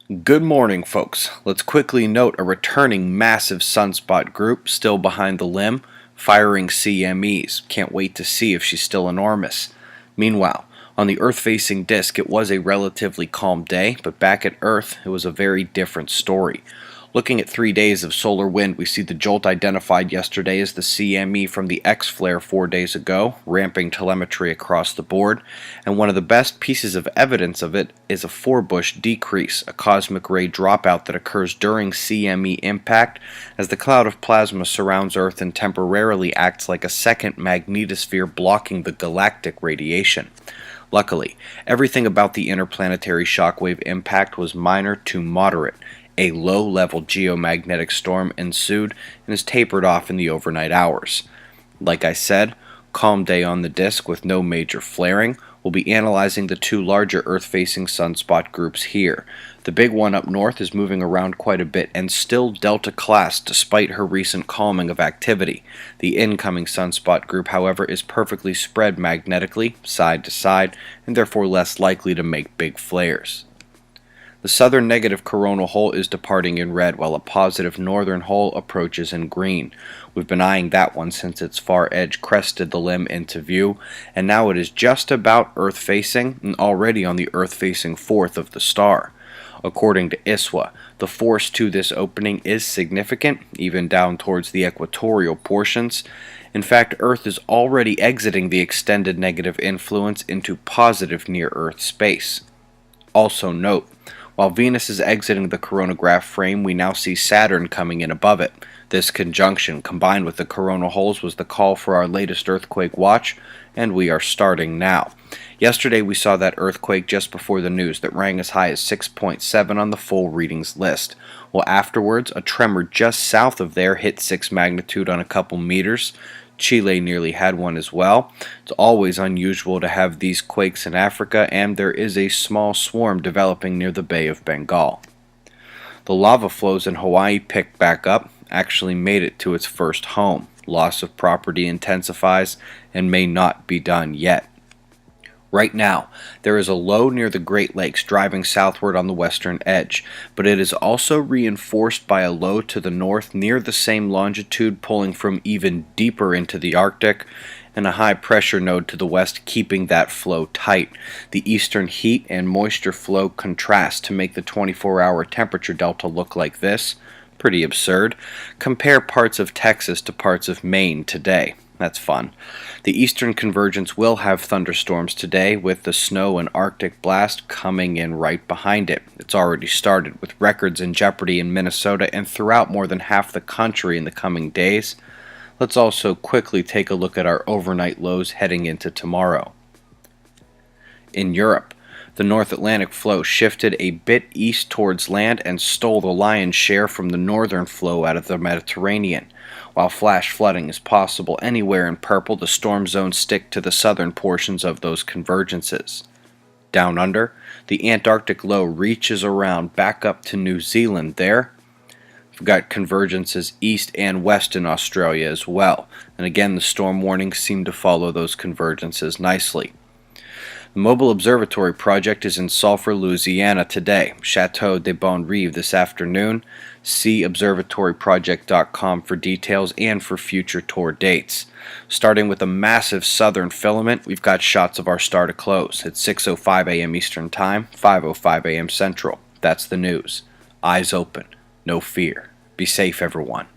Good morning, folks. Let's quickly note a returning massive sunspot group still behind the limb, firing CMEs. Can't wait to see if she's still enormous. Meanwhile, on the Earth-facing disk, it was a relatively calm day, but back at Earth, it was a very different story. Looking at 3 days of solar wind, we see the jolt identified yesterday as the CME from the X-flare 4 days ago, ramping telemetry across the board, and one of the best pieces of evidence of it is a Forbush decrease, a cosmic ray dropout that occurs during CME impact as the cloud of plasma surrounds Earth and temporarily acts like a second magnetosphere blocking the galactic radiation. Luckily, everything about the interplanetary shockwave impact was minor to moderate. A low-level geomagnetic storm ensued and is tapered off in the overnight hours. Like I said, calm day on the disk with no major flaring. We'll be analyzing the two larger Earth-facing sunspot groups here. The big one up north is moving around quite a bit and still Delta class despite her recent calming of activity. The incoming sunspot group, however, is perfectly spread magnetically, side to side, and therefore less likely to make big flares. The southern negative coronal hole is departing in red, while a positive northern hole approaches in green. We've been eyeing that one since its far edge crested the limb into view, and now it is just about Earth-facing and already on the Earth-facing fourth of the star. According to ISWA, the force to this opening is significant, even down towards the equatorial portions. In fact, Earth is already exiting the extended negative influence into positive near-Earth space. Also note, while Venus is exiting the coronagraph frame, we now see Saturn coming in above it. This conjunction, combined with the coronal holes, was the call for our latest earthquake watch, and we are starting now. Yesterday we saw that earthquake just before the news that rang as high as 6.7 on the full readings list. Well, afterwards, a tremor just south of there hit 6 magnitude on a couple meters. Chile nearly had one as well. It's always unusual to have these quakes in Africa, and there is a small swarm developing near the Bay of Bengal. The lava flows in Hawaii picked back up, actually made it to its first home. Loss of property intensifies and may not be done yet. Right now, there is a low near the Great Lakes driving southward on the western edge, but it is also reinforced by a low to the north near the same longitude pulling from even deeper into the Arctic, and a high pressure node to the west keeping that flow tight. The eastern heat and moisture flow contrast to make the 24-hour temperature delta look like this. Pretty absurd. Compare parts of Texas to parts of Maine today. That's fun. The eastern convergence will have thunderstorms today, with the snow and Arctic blast coming in right behind it. It's already started, with records in jeopardy in Minnesota and throughout more than half the country in the coming days. Let's also quickly take a look at our overnight lows heading into tomorrow. In Europe, the North Atlantic flow shifted a bit east towards land and stole the lion's share from the northern flow out of the Mediterranean. While flash flooding is possible anywhere in purple, the storm zones stick to the southern portions of those convergences. Down under, the Antarctic low reaches around back up to New Zealand there. We've got convergences east and west in Australia as well, and again the storm warnings seem to follow those convergences nicely. The Mobile Observatory project is in Sulphur, Louisiana today, Chateau de Bon Rive this afternoon. See observatoryproject.com for details and for future tour dates. Starting with a massive southern filament, we've got shots of our star to close at 6:05 a.m. Eastern Time, 5:05 a.m. Central. That's the news. Eyes open. No fear. Be safe, everyone.